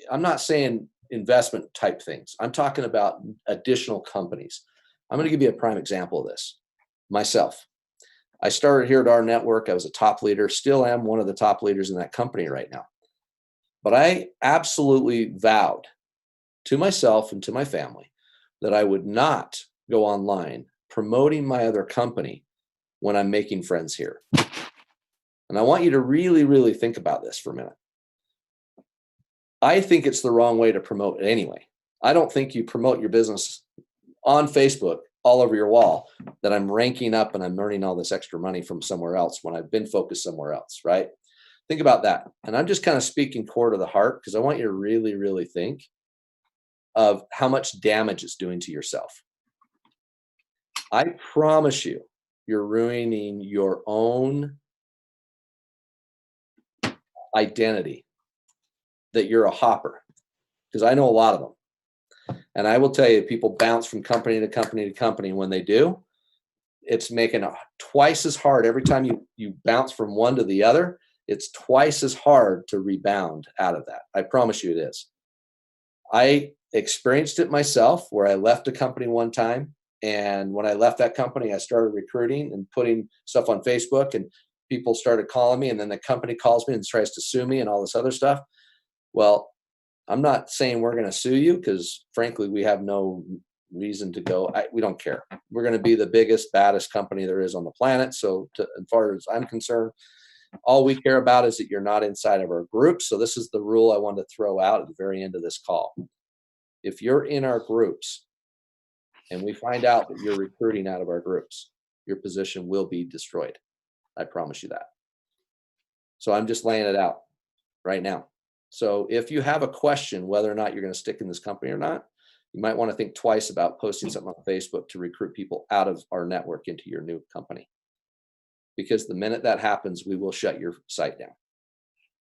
I'm not saying investment type things. I'm talking about additional companies. I'm going to give you a prime example of this. Myself. I started here at rNetwork. I was a top leader, still am one of the top leaders in that company right now. But I absolutely vowed to myself and to my family that I would not go online promoting my other company when I'm making friends here. And I want you to really, really think about this for a minute. I think it's the wrong way to promote it anyway. I don't think you promote your business on Facebook all over your wall that I'm ranking up and I'm earning all this extra money from somewhere else when I've been focused somewhere else, right? Think about that. And I'm just kind of speaking core to the heart because I want you to really, really think of how much damage it's doing to yourself. I promise you, you're ruining your own identity that you're a hopper, because I know a lot of them. And I will tell you, people bounce from company to company to company. When they do, it's making it twice as hard. Every time you bounce from one to the other, it's twice as hard to rebound out of that. I promise you it is. I experienced it myself where I left a company one time. And when I left that company, I started recruiting and putting stuff on Facebook, and people started calling me, and then the company calls me and tries to sue me and all this other stuff. Well, I'm not saying we're going to sue you because, frankly, we have no reason to go. We don't care. We're going to be the biggest, baddest company there is on the planet. So as far as I'm concerned, all we care about is that you're not inside of our group. So this is the rule I wanted to throw out at the very end of this call. If you're in our groups and we find out that you're recruiting out of our groups, your position will be destroyed. I promise you that. So I'm just laying it out right now. So if you have a question whether or not you're going to stick in this company or not, you might want to think twice about posting something on Facebook to recruit people out of our network into your new company. Because the minute that happens, we will shut your site down.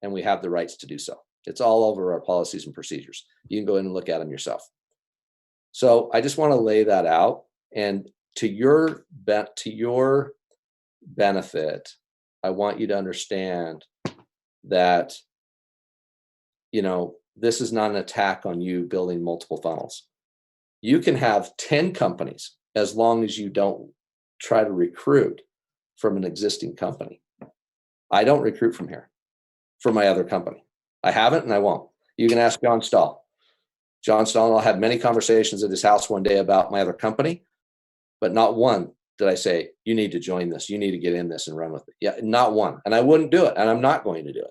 And we have the rights to do so. It's all over our policies and procedures. You can go in and look at them yourself. So I just want to lay that out. And to your benefit, I want you to understand that this is not an attack on you building multiple funnels. You can have 10 companies as long as you don't try to recruit from an existing company. I don't recruit from here for my other company. I haven't and I won't. You can ask John Stahl. John Stahl and I'll have many conversations at his house one day about my other company, but not one did I say, you need to join this. You need to get in this and run with it. Yeah, not one. And I wouldn't do it. And I'm not going to do it.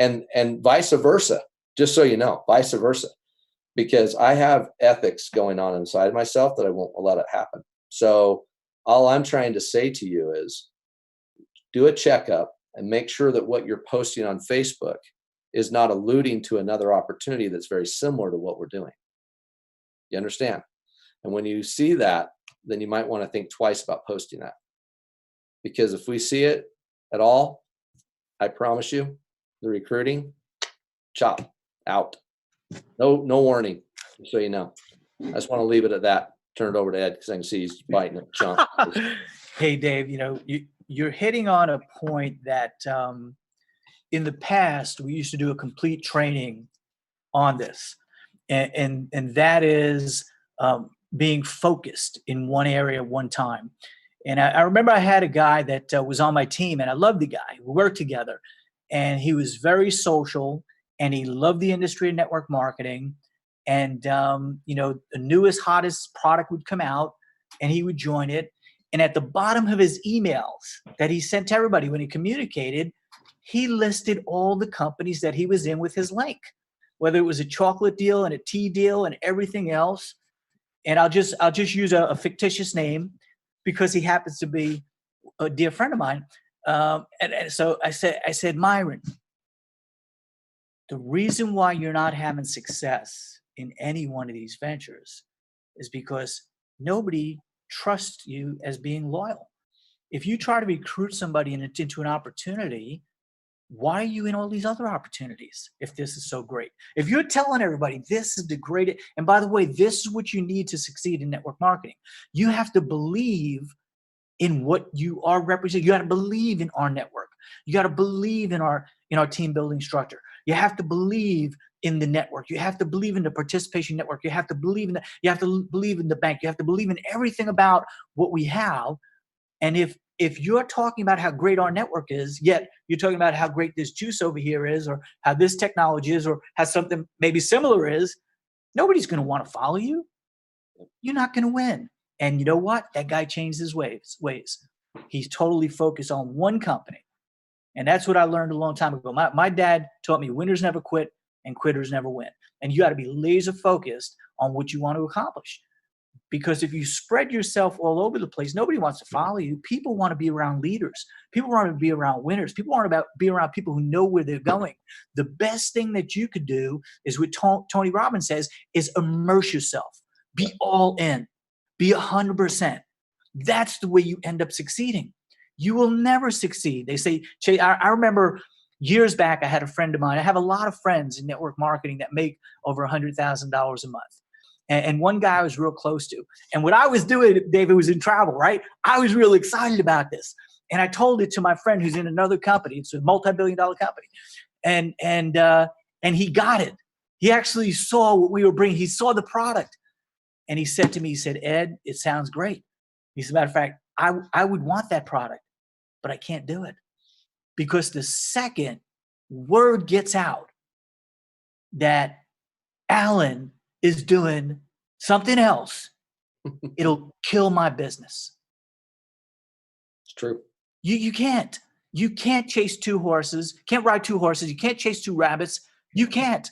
And vice versa, just so you know, vice versa, because I have ethics going on inside myself that I won't let it happen. So all I'm trying to say to you is do a checkup and make sure that what you're posting on Facebook is not alluding to another opportunity that's very similar to what we're doing. You understand? And when you see that, then you might want to think twice about posting that. Because if we see it, at all, I promise you, the recruiting, chop, out. No warning, so you know. I just want to leave it at that. Turn it over to Ed because I can see he's biting at the chunk. Hey, Dave, you're hitting on a point that in the past, we used to do a complete training on this. And that is being focused in one area at one time. And I remember I had a guy that was on my team, and I loved the guy. We worked together, and he was very social, and he loved the industry of network marketing. And, the newest, hottest product would come out, and he would join it. And at the bottom of his emails that he sent to everybody when he communicated, he listed all the companies that he was in with his link, whether it was a chocolate deal and a tea deal and everything else. And I'll just use a fictitious name because he happens to be a dear friend of mine. And so I said, Myron, the reason why you're not having success in any one of these ventures is because nobody trusts you as being loyal. If you try to recruit somebody into an opportunity, why are you in all these other opportunities if this is so great? If you're telling everybody this is the greatest, and by the way, this is what you need to succeed in network marketing. You have to believe in what you are representing. You got to believe in our network. You got to believe in our team building structure. You have to believe in the network. You have to believe in the participation network. You have to believe in you have to believe in the bank. You have to believe in everything about what we have. And if you're talking about how great our network is, yet you're talking about how great this juice over here is, or how this technology is, or how something maybe similar is, nobody's going to want to follow you. You're not going to win. And you know what? That guy changed his ways. He's totally focused on one company. And that's what I learned a long time ago. My dad taught me winners never quit and quitters never win. And you got to be laser focused on what you want to accomplish. Because if you spread yourself all over the place, nobody wants to follow you. People want to be around leaders. People want to be around winners. People want to be around people who know where they're going. The best thing that you could do is what Tony Robbins says is immerse yourself. Be all in. Be 100%. That's the way you end up succeeding. You will never succeed. They say, I remember years back, I had a friend of mine. I have a lot of friends in network marketing that make over $100,000 a month. And one guy I was real close to. And what I was doing, David, was in travel, right? I was really excited about this. And I told it to my friend who's in another company. It's a multi-billion-dollar company. And he got it. He actually saw what we were bringing. He saw the product. And he said to me, he said, Ed, it sounds great. He said, matter of fact, I would want that product, but I can't do it. Because the second word gets out that Alan is doing something else, it'll kill my business. It's true. You can't chase two horses, can't ride two horses. You can't chase two rabbits. You can't.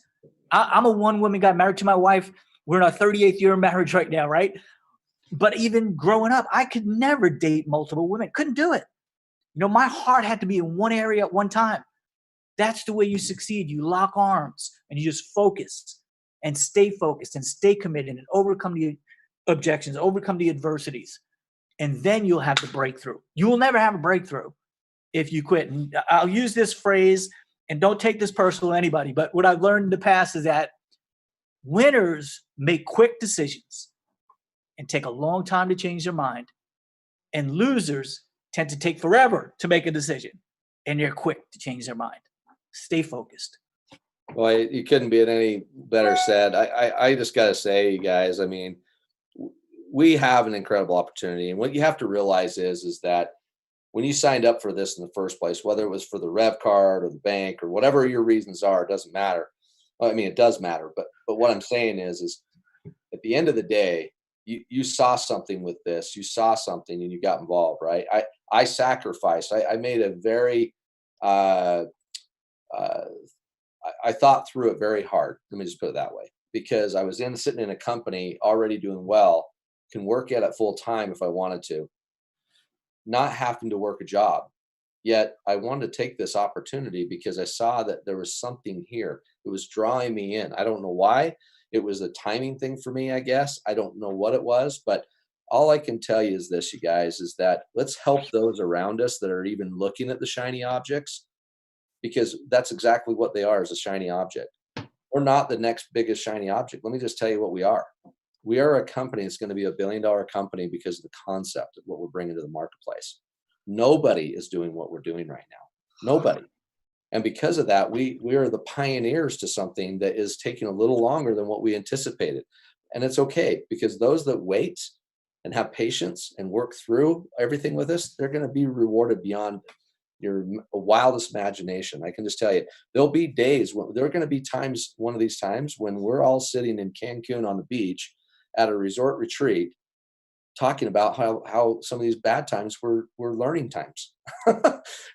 I'm a one-woman guy married to my wife. We're in our 38th year of marriage right now, right? But even growing up, I could never date multiple women. Couldn't do it. My heart had to be in one area at one time. That's the way you succeed. You lock arms and you just focus and stay focused and stay committed and overcome the objections, overcome the adversities. And then you'll have the breakthrough. You will never have a breakthrough if you quit. And I'll use this phrase, and don't take this personal to anybody, but what I've learned in the past is that winners make quick decisions and take a long time to change their mind. And losers tend to take forever to make a decision, and they're quick to change their mind. Stay focused. Well, you couldn't be any better said. I just got to say, you guys, I mean, we have an incredible opportunity. And what you have to realize is that when you signed up for this in the first place, whether it was for the revvcard or the bank or whatever your reasons are, it doesn't matter. I mean, it does matter. But what I'm saying is at the end of the day, you saw something with this. You saw something and you got involved, right? I sacrificed. I made a very I thought through it very hard. Let me just put it that way, because I was sitting in a company already doing well, can work at it full time if I wanted to, not having to work a job. Yet I wanted to take this opportunity because I saw that there was something here. It was drawing me in. I don't know why. It was a timing thing for me, I guess. I don't know what it was, but all I can tell you is this, you guys, is that let's help those around us that are even looking at the shiny objects, because that's exactly what they are, is a shiny object. We're not the next biggest shiny object. Let me just tell you what we are. We are a company that's going to be a $1 billion company because of the concept of what we're bringing to the marketplace. Nobody is doing what we're doing right now. Nobody. And because of that, we are the pioneers to something that is taking a little longer than what we anticipated. And it's okay, because those that wait and have patience and work through everything with us, they're going to be rewarded beyond your wildest imagination. I can just tell you, there'll be days when there are going to be times, one of these times, when we're all sitting in Cancun on the beach at a resort retreat, talking about how some of these bad times were learning times,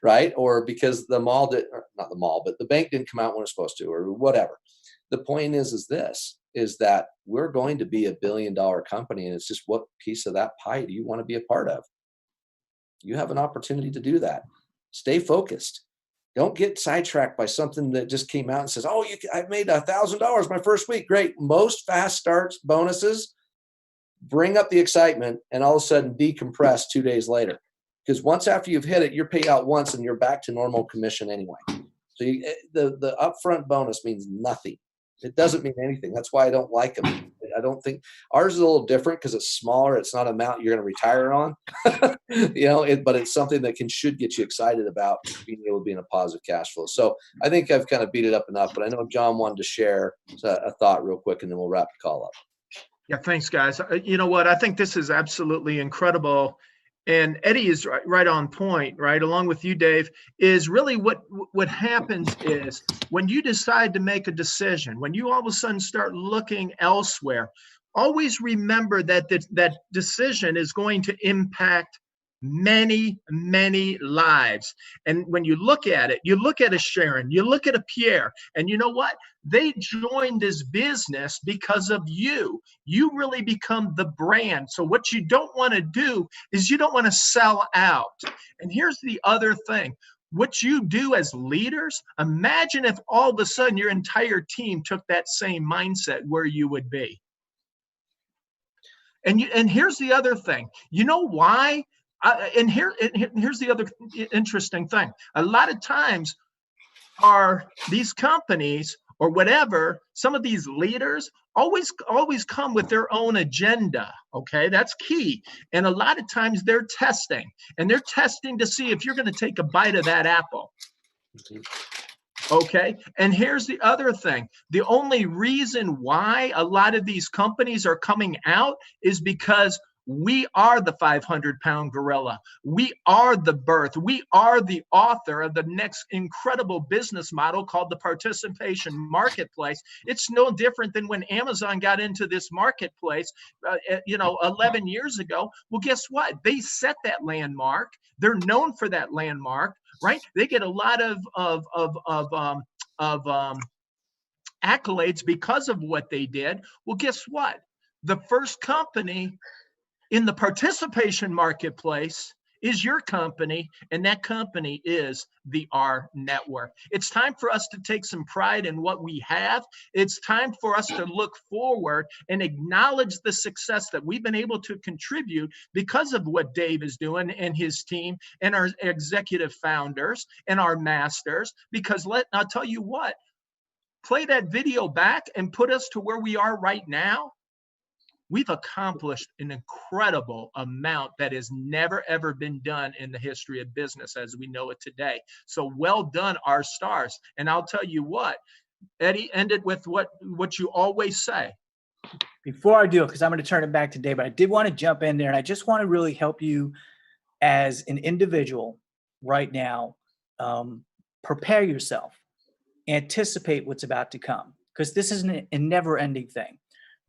right? Or because the mall did, not the mall, but the bank didn't come out when it's supposed to, or whatever. The point is that we're going to be a $1 billion company, and it's just, what piece of that pie do you want to be a part of? You have an opportunity to do that. Stay focused. Don't get sidetracked by something that just came out and says, oh, I've made $1,000 my first week. Great. Most fast starts bonuses bring up the excitement and all of a sudden decompress 2 days later. Because once after you've hit it, you're paid out once and you're back to normal commission anyway. So the upfront bonus means nothing. It doesn't mean anything. That's why I don't like them. I don't think ours is a little different because it's smaller. It's not an amount you're going to retire on, but it's something that should get you excited about being able to be in a positive cash flow. So I think I've kind of beat it up enough, but I know John wanted to share a thought real quick, and then we'll wrap the call up. Yeah, thanks, guys. You know what? I think this is absolutely incredible. And Eddie is right on point, right? Along with you, Dave, is really what happens is when you decide to make a decision, when you all of a sudden start looking elsewhere, always remember that that decision is going to impact many, many lives. And when you look at it, you look at a Sharon, you look at a Pierre, and you know what? They joined this business because of you. You really become the brand. So what you don't want to do is you don't want to sell out. And here's the other thing. What you do as leaders, imagine if all of a sudden your entire team took that same mindset, where you would be. And here's the other thing. You know why? And here's the other interesting thing. A lot of times are these companies or whatever, some of these leaders always come with their own agenda. Okay, that's key. And a lot of times they're testing to see if you're going to take a bite of that apple. Okay, and here's the other thing. The only reason why a lot of these companies are coming out is because we are the 500-pound gorilla. We are the birth. We are the author of the next incredible business model called the participation marketplace. It's no different than when Amazon got into this marketplace, 11 years ago. Well, guess what? They set that landmark. They're known for that landmark, right? They get a lot of accolades because of what they did. Well, guess what? The first company in the participation marketplace is your company, and that company is the rNetwork. It's time for us to take some pride in what we have. It's time for us to look forward and acknowledge the success that we've been able to contribute because of what Dave is doing and his team and our executive founders and our masters. Because I'll tell you what, play that video back and put us to where we are right now. We've accomplished an incredible amount that has never, ever been done in the history of business as we know it today. So well done, our stars. And I'll tell you what, Eddie, end it with what you always say. Before I do it, because I'm going to turn it back to Dave, but I did want to jump in there, and I just want to really help you as an individual right now. Prepare yourself. Anticipate what's about to come, because this is a never-ending thing.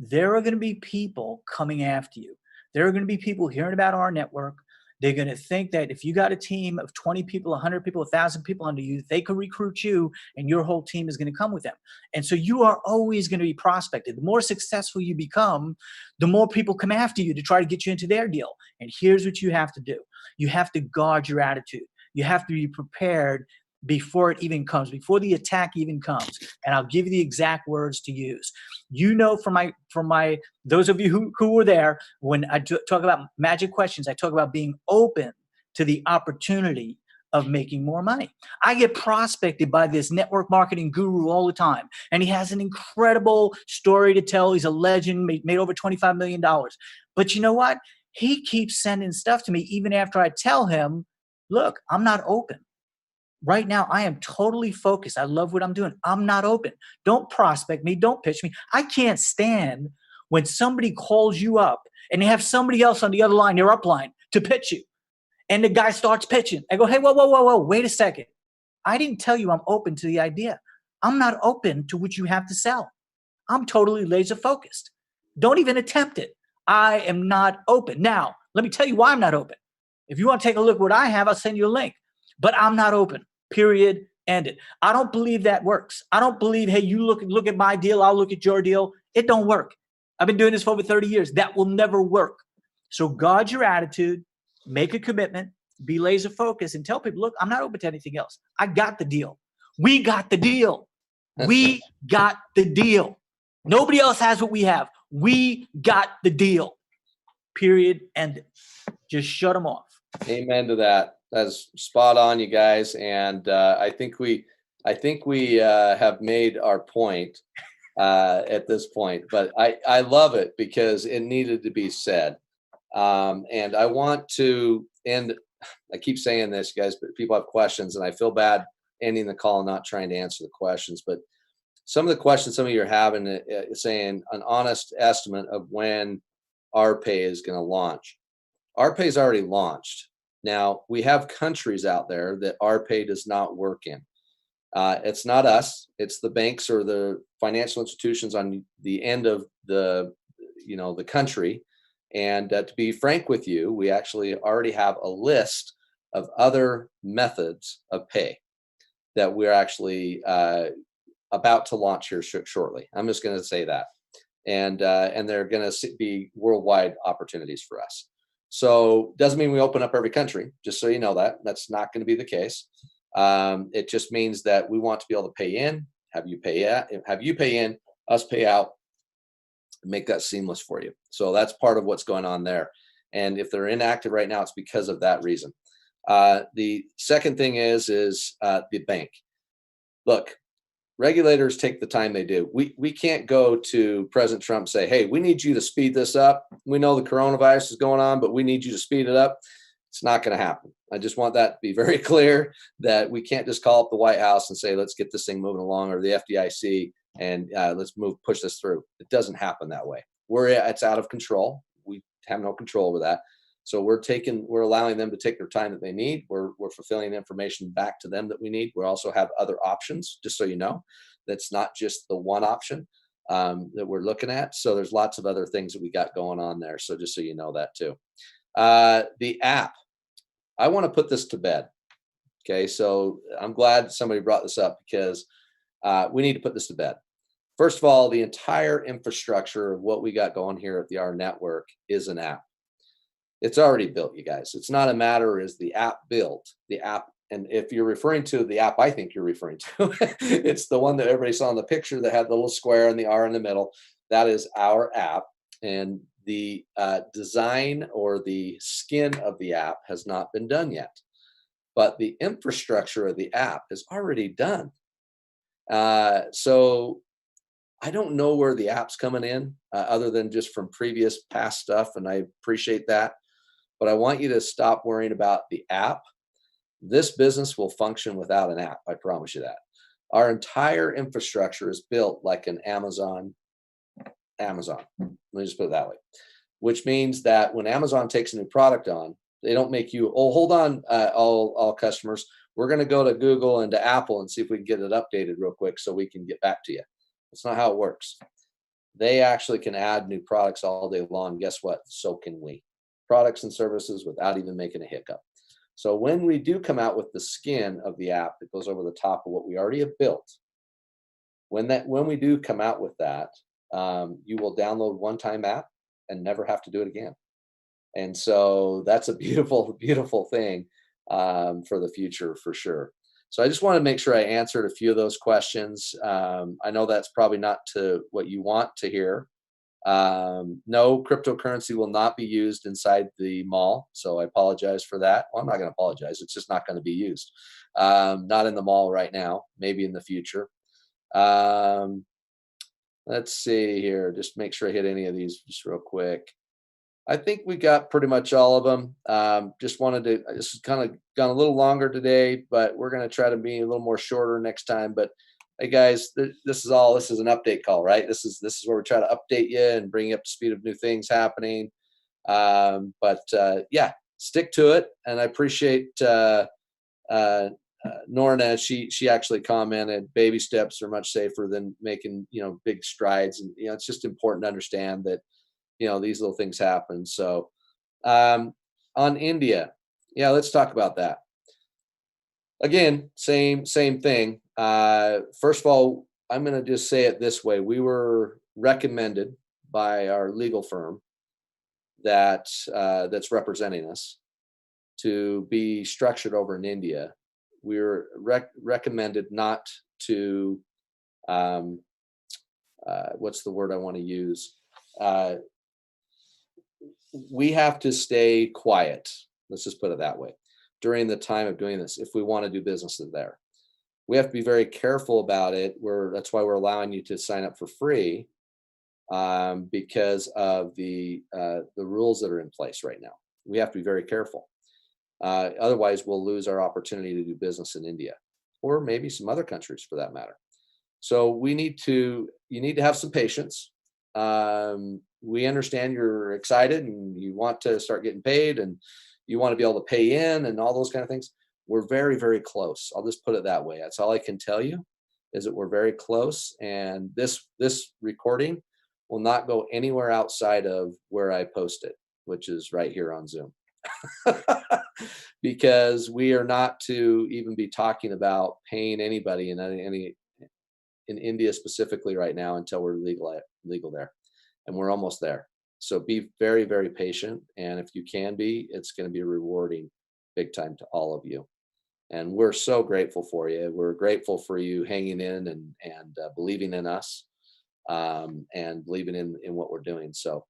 There are going to be people coming after you. There are going to be people hearing about our network. They're going to think that if you got a team of 20 people, 100 people, 1,000 people under you, they could recruit you and your whole team is going to come with them. And so you are always going to be prospected. The more successful you become, the more people come after you to try to get you into their deal. And here's what you have to do. You have to guard your attitude. You have to be prepared before it even comes, before the attack even comes. And I'll give you the exact words to use. You know, from my those of you who were there, when I talk about magic questions, I talk about being open to the opportunity of making more money. I get prospected by this network marketing guru all the time, and he has an incredible story to tell. He's a legend, made over $25 million. But you know what? He keeps sending stuff to me even after I tell him, look, I'm not open. Right now, I am totally focused. I love what I'm doing. I'm not open. Don't prospect me. Don't pitch me. I can't stand when somebody calls you up and they have somebody else on the other line, your upline, to pitch you. And the guy starts pitching. I go, hey, whoa, wait a second. I didn't tell you I'm open to the idea. I'm not open to what you have to sell. I'm totally laser focused. Don't even attempt it. I am not open. Now, let me tell you why I'm not open. If you want to take a look at what I have, I'll send you a link. But I'm not open. Period. Ended. I don't believe that works. I don't believe, hey, you look at my deal, I'll look at your deal. It don't work. I've been doing this for over 30 years. That will never work. So guard your attitude, make a commitment, be laser focused, and tell people, look, I'm not open to anything else. I got the deal. We got the deal. We got the deal. Nobody else has what we have. We got the deal. Period. Ended. Just shut them off. Amen to that. That's spot on, you guys. And I think we have made our point at this point. But I love it because it needed to be said. And I want to end. I keep saying this, guys, but people have questions, and I feel bad ending the call and not trying to answer the questions. But some of the questions some of you are having, saying an honest estimate of when RPay is going to launch. RPay is already launched. Now, we have countries out there that RPay does not work in. It's not us. It's the banks or the financial institutions on the end of the country. And to be frank with you, we actually already have a list of other methods of pay that we're actually about to launch here shortly. I'm just going to say that. And they're going to be worldwide opportunities for us. So doesn't mean we open up every country, just so you know that. That's not going to be the case. It just means that we want to be able to pay in, have you pay in, us pay out, make that seamless for you. So that's part of what's going on there. And if they're inactive right now, it's because of that reason. The second thing is the bank. Look, regulators take the time they do. We can't go to President Trump and say, hey, we need you to speed this up. We know the coronavirus is going on, but we need you to speed it up. It's not going to happen. I just want that to be very clear, that we can't just call up the White House and say, let's get this thing moving along, or the FDIC, and let's push this through. It doesn't happen that way. It's out of control. We have no control over that. So we're allowing them to take their time that they need. We're fulfilling the information back to them that we need. We also have other options, just so you know. That's not just the one option that we're looking at. So there's lots of other things that we got going on there. So just so you know that too. The app, I want to put this to bed. Okay, so I'm glad somebody brought this up, because we need to put this to bed. First of all, the entire infrastructure of what we got going here at the rNetwork is an app. It's already built, you guys. It's not a matter, is the app built? The app, and if you're referring to the app I think you're referring to, it's the one that everybody saw in the picture that had the little square and the R in the middle. That is our app. And the design or the skin of the app has not been done yet. But the infrastructure of the app is already done. So I don't know where the app's coming in other than just from previous past stuff, and I appreciate that. But I want you to stop worrying about the app. This business will function without an app. I promise you that. Our entire infrastructure is built like an Amazon. Let me just put it that way. Which means that when Amazon takes a new product on, they don't make you, oh, hold on, all customers. We're going to go to Google and to Apple and see if we can get it updated real quick so we can get back to you. That's not how it works. They actually can add new products all day long. Guess what? So can we. Products and services without even making a hiccup. So when we do come out with the skin of the app that goes over the top of what we already have built, when we do come out with that, you will download one-time app and never have to do it again. And so that's a beautiful, beautiful thing for the future, for sure. So I just want to make sure I answered a few of those questions. I know that's probably not to what you want to hear. No, cryptocurrency will not be used inside the mall. So I apologize for that. Well, I'm not going to apologize. It's just not going to be used. Not in the mall right now, maybe in the future. Let's see here. Just make sure I hit any of these just real quick. I think we got pretty much all of them. Just wanted to, this is kind of gone a little longer today, but we're going to try to be a little more shorter next time. But hey guys, this is an update call, right? This is where we try to update you and bring you up to speed of new things happening. Yeah, stick to it. And I appreciate Norna. She actually commented, baby steps are much safer than making, big strides. And, it's just important to understand that, these little things happen. So on India, yeah, let's talk about that. Again, same thing. First of all, I'm going to just say it this way. We were recommended by our legal firm that's representing us to be structured over in India. We were recommended not to, what's the word I want to use? We have to stay quiet. Let's just put it that way. During the time of doing this, if we want to do business there, we have to be very careful about it. That's why we're allowing you to sign up for free, because of the rules that are in place right now. We have to be very careful. Otherwise, we'll lose our opportunity to do business in India, or maybe some other countries for that matter. So you need to have some patience. We understand you're excited and you want to start getting paid and you want to be able to pay in and all those kind of things. We're very, very close. I'll just put it that way. That's all I can tell you, is that we're very close. And this recording will not go anywhere outside of where I post it, which is right here on Zoom. Because we are not to even be talking about paying anybody in India specifically right now until we're legal there. And we're almost there. So be very, very patient. And if you can be, it's going to be rewarding big time to all of you. And we're so grateful for you. We're grateful for you hanging in and believing in us, and believing in what we're doing. So,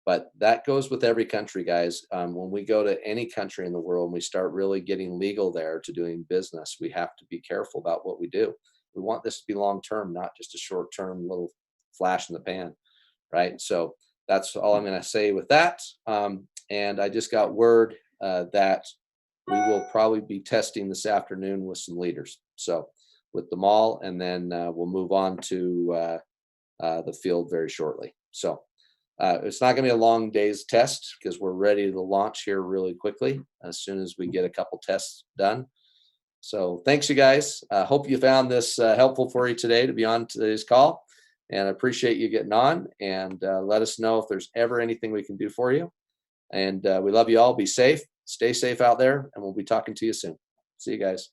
but that goes with every country, guys. When we go to any country in the world and we start really getting legal there to doing business, we have to be careful about what we do. We want this to be long-term, not just a short-term little flash in the pan, right? So that's all I'm going to say with that. And I just got word that we will probably be testing this afternoon with some leaders. So with the mall, and then we'll move on to the field very shortly. So it's not going to be a long day's test because we're ready to launch here really quickly as soon as we get a couple tests done. So thanks, you guys. Hope you found this helpful for you today to be on today's call. And I appreciate you getting on, and let us know if there's ever anything we can do for you. And we love you all. Be safe. Stay safe out there, and we'll be talking to you soon. See you guys.